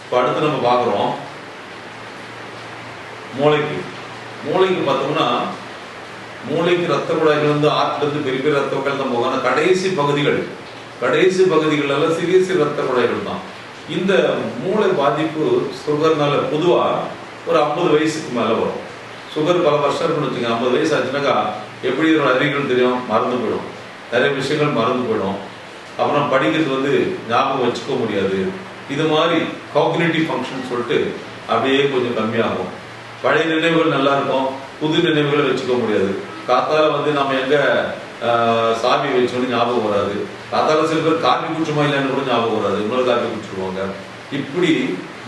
இப்போ அடுத்து நம்ம பார்க்குறோம் மூளைக்கு. மூளைக்கு பார்த்தோம்னா மூளைக்கு ரத்த குழாய்கள் வந்து ஆற்றிலிருந்து பெரிய பெரிய ரத்த குழாய்கள் தான் போகும். ஆனால் கடைசி பகுதிகளெல்லாம் சிறிய சிறிய ரத்த குழாய்கள் தான். இந்த மூளை பாதிப்பு சுகர்னால பொதுவாக ஒரு 50 வயசுக்கு மேலே வரும். சுகர் பல வருஷம் இருக்குன்னு வச்சுங்க. 50 வயசு ஆச்சுனாக்கா எப்படி ஒரு அறிகுறிகள் தெரியும், மறந்து போயிடும், நிறைய விஷயங்கள் மறந்து போயிடும். அப்புறம் படிக்கிறது வந்து ஞாபகம் வச்சுக்க முடியாது. இது மாதிரி காக்னிட்டிவ் ஃபங்க்ஷன் சொல்லிட்டு அப்படியே கொஞ்சம் கம்மியாகும். பழைய நினைவுகள் நல்லா இருக்கும், புது நினைவுகளை வச்சுக்க முடியாது. காத்தால வந்து நம்ம எங்க சாமி வச்சோன்னு ஞாபகம் வராது. காத்தால சில பேர் காப்பி குடிச்சோமா இல்லைன்னு கூட ஞாபகம் வராது, இன்னொரு காப்பி குடிச்சிருவாங்க. இப்படி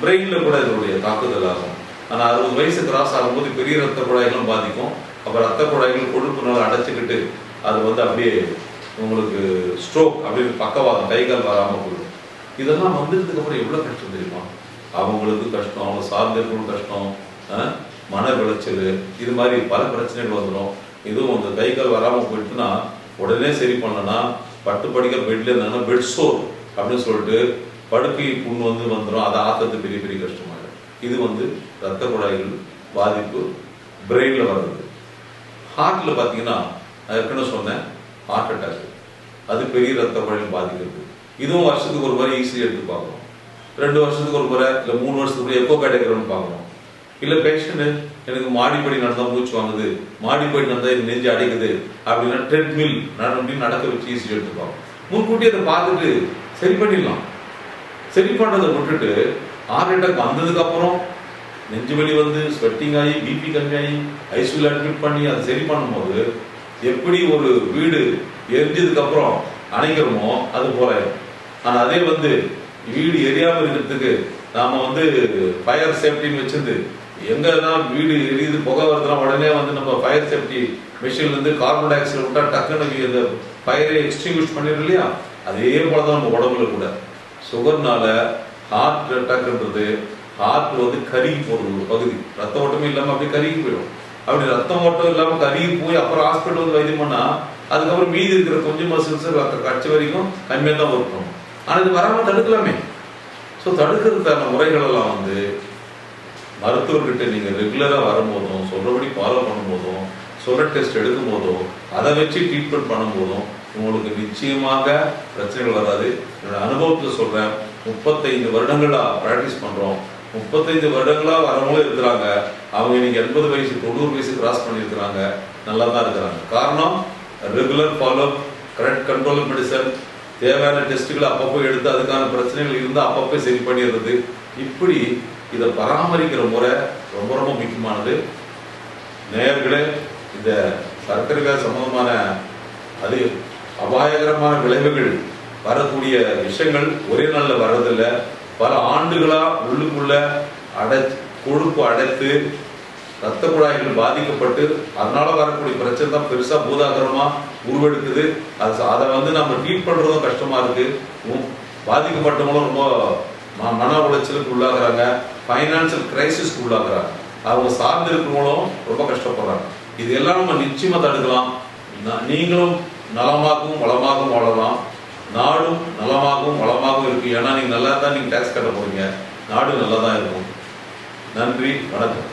பிரெயின்ல கூட இதனுடைய தாக்குதல் ஆகும். ஆனால் 60 வயசு கிராஸ் ஆகும்போது பெரிய ரத்த குழாய்களும் பாதிக்கும். அப்புறம் ரத்த குழாய்கள் கொழுப்புனால அடைச்சிக்கிட்டு அது வந்து அப்படியே உங்களுக்கு ஸ்ட்ரோக் அப்படின்னு பக்கவாதம், கை கால் வராமல் போயிடும். இதெல்லாம் வந்ததுக்கு அப்புறம் எவ்வளோ கஷ்டம் தெரியுமா? அவங்களுக்கு கஷ்டம், அவங்க சார்ந்தவர்களும் கஷ்டம், மன விளைச்சல், இது மாதிரி பல பிரச்சனைகள் வந்துடும். இதுவும் அந்த கை கால் வராமல் போயிட்டுன்னா உடனே சரி பண்ணனா பட்டு படிக்கிற பெட்ல இருந்தாங்கன்னா பெட் சோர் அப்படின்னு சொல்லிட்டு படுக்கை புண் வந்துடும். அதை ஆற்றுறது பெரிய பெரிய கஷ்டமாயிடும். இது வந்து ரத்த குழாய்கள் பாதிப்பு பிரெயின்ல வர்றது. ஹார்ட்ல பார்த்தீங்கன்னா ஏற்கனவே சொன்னேன், ஹார்ட் அட்டாக் அது பெரிய ரத்த குழாய்கள் பாதிக்கிறது. இதுவும் வருஷத்துக்கு ஒரு முறை ஈஸியாக எடுத்து பார்க்கணும். 2 வருஷத்துக்கு ஒரு முறை இல்லை 3 வருஷத்துக்கு ஒரு எக்கோ கார்டியோகிராம் பார்க்கணும். இல்லை பேஷண்ட் எனக்கு மாடிப்படி நடந்தால் மூச்சு வாங்குது, மாடிப்படி நடந்தால் எனக்கு நெஞ்சு அடைக்குது அப்படின்னா ட்ரெட்மில் நடக்க வச்சு ஈஸியாக எடுத்துப்பாங்க. முன்கூட்டி அதை பார்த்துட்டு சரி பண்ணிடலாம். சரி பண்ணுறதை விட்டுட்டு ஹார்ட் அட்டாக் வந்ததுக்கு அப்புறம் நெஞ்சு வலி வந்து ஸ்வெட்டிங் ஆகி பிபி கம்மியாகி ஐசியூல அட்மிட் பண்ணி அதை சரி பண்ணும்போது எப்படி ஒரு வீடு எரிஞ்சதுக்கு அப்புறம் அணைக்கிறோமோ அது போல. ஆனால் அதே வந்து வீடு எரியாமல் இருக்கிறதுக்கு நாம வந்து ஃபயர் சேஃப்டின்னு வச்சிருந்து எங்கதான் வீடு எரியுது புகை வருதுன்னா உடனே வந்து நம்ம ஃபயர் சேஃப்டி மிஷின்ல இருந்து கார்பன் டை ஆக்சைடு விட்டா டக்குன்னு அந்த ஃபயரை எக்ஸ்டிங்விஷ் பண்ணிடுறோம் இல்லையா? அதே போலதான் நம்ம உடம்புல கூட சுகர்னால ஹார்ட் அட்டாக்ன்றது ஹார்ட் வந்து கருகி போடுறது ஒரு பகுதி, ரத்த ஓட்டமே இல்லாமல் அப்படியே கருகி போயிடும். அப்படி ரத்தம் ஓட்டம் இல்லாமல் கருகி போய் அப்புறம் ஹாஸ்பிட்டல் வந்து வைத்தியம் பண்ணா அதுக்கப்புறம் மீதி இருக்கிற கொஞ்சம் மசில்ஸ் ரத்த கட்சி வரைக்கும் கம்மியாக தான் ஒர்க் பண்ணும். ஆனால் இது வராமல் தடுக்கலாமே. ஸோ தடுக்கிறதுக்கான முறைகள் எல்லாம் வந்து மருத்துவர்கிட்ட நீங்கள் ரெகுலராக வரும்போதும் சொல்றபடி ஃபாலோ பண்ணும்போதும் சொல்ற டெஸ்ட் எடுக்கும் போதும் அதை வச்சு ட்ரீட்மெண்ட் பண்ணும்போதும் உங்களுக்கு நிச்சயமாக பிரச்சனைகள் வராது. என்னோட அனுபவத்தில் சொல்றேன், 35 வருடங்களா ப்ராக்டிஸ் பண்றோம். 35 வருடங்களா வரவங்களும் இருக்கிறாங்க. அவங்க இன்னைக்கு 80 வயசு 90 வயசு கிராஸ் பண்ணியிருக்கிறாங்க, நல்லா தான் இருக்கிறாங்க. காரணம் regular follow, correct control medicine, தேவையான டெஸ்ட்டுகளை அப்பப்போ எடுத்து அதுக்கான பிரச்சனைகள் இருந்தால் அப்பப்போ சரி பண்ணிடுறது. இப்படி இதை பராமரிக்கிற முறை ரொம்ப ரொம்ப முக்கியமானது. நேயர்களே, இந்த சர்க்கரை வியாதி சம்பந்தமான அது அபாயகரமான விளைவுகள் வரக்கூடிய விஷயங்கள் ஒரே நாளில் வர்றதில்லை. பல ஆண்டுகளா உள்ளுக்குள்ள கொழுப்பு அடைத்து ரத்த குழாய்கள் பாதிக்கப்பட்டு அதனால வரக்கூடிய பிரச்சனை தான் பெருசா பூதாகரமா உருவெடுக்குது. அதை வந்து நம்ம ட்ரீட் பண்றதும் கஷ்டமா இருக்கு. பாதிக்கப்பட்டவங்களும் ரொம்ப மன உளைச்சலுக்கு உள்ளாகிறாங்க, பைனான்சியல் கிரைசிஸ்க்கு உள்ளாகிறாங்க, அவங்க சார்ந்து இருக்கிறவங்களும் ரொம்ப கஷ்டப்படுறாங்க. இது எல்லாம் நம்ம நிச்சயமா தடுக்கலாம். நீங்களும் நலமாகவும் வளமாகவும் வாழலாம், நாடும் நலமாகவும் வளமாகவும் இருக்கு. ஏன்னா நீங்க நல்லா தான் நீங்க டேக்ஸ் கட்ட போறீங்க, நாடு நல்லா தான் இருக்கும். நன்றி, வணக்கம்.